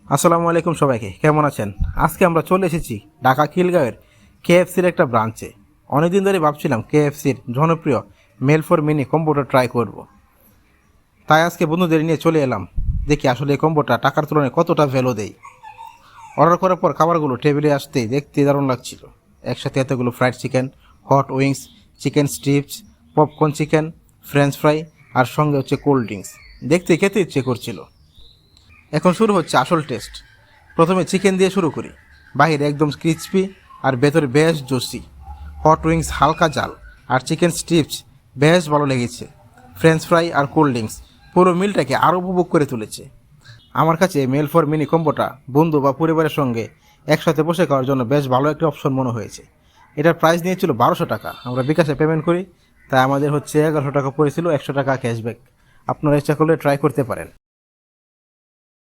আসসালামু আলাইকুম সবাইকে, কেমন আছেন? আজকে আমরা চলে এসেছি ঢাকা খিলগাঁওয়ের কেএফসির একটা ব্রাঞ্চে। অনেকদিন ধরে ভাবছিলাম কেএফসির জনপ্রিয় মেল ফর মিনি কম্বোটা ট্রাই করব। তাই আজকে বন্ধুদের নিয়ে চলে এলাম, দেখি আসলে এই কম্বোটা টাকার তুলনায় কতটা ভ্যালু দেয়। অর্ডার করার পর খাবারগুলো টেবিলে আসতেই দেখতে দারুণ লাগছিল। একসাথে এতগুলো fried chicken, hot wings, chicken strips, popcorn chicken, french fry আর সঙ্গে হচ্ছে কোল্ড ড্রিঙ্কস। দেখতে খেতে ইচ্ছে করছিল। এখন শুরু হচ্ছে আসল টেস্ট। প্রথমে চিকেন দিয়ে শুরু করি। বাহিরে একদম ক্রিসপি আর ভেতরে বেশ জুসি। হট উইংস হালকা জাল আর চিকেন স্ট্রিপস বেশ ভালো লেগেছে। ফ্রেঞ্চ ফ্রাই আর কোল্ড ড্রিঙ্কস পুরো মিলটাকে আরও উপভোগ করে তুলেছে। আমার কাছে মেল ফর মিনি কম্বোটা বন্ধু বা পরিবারের সঙ্গে একসাথে বসে খাওয়ার জন্য বেশ ভালো একটা অপশন মনে হয়েছে। এটার প্রাইস নিয়েছিল 1200 টাকা। আমরা বিকাশে পেমেন্ট করি, তাই আমাদের হচ্ছে 1100 টাকা পড়েছিল, 100 টাকা ক্যাশব্যাক। আপনারা ইচ্ছা করলে ট্রাই করতে পারেন।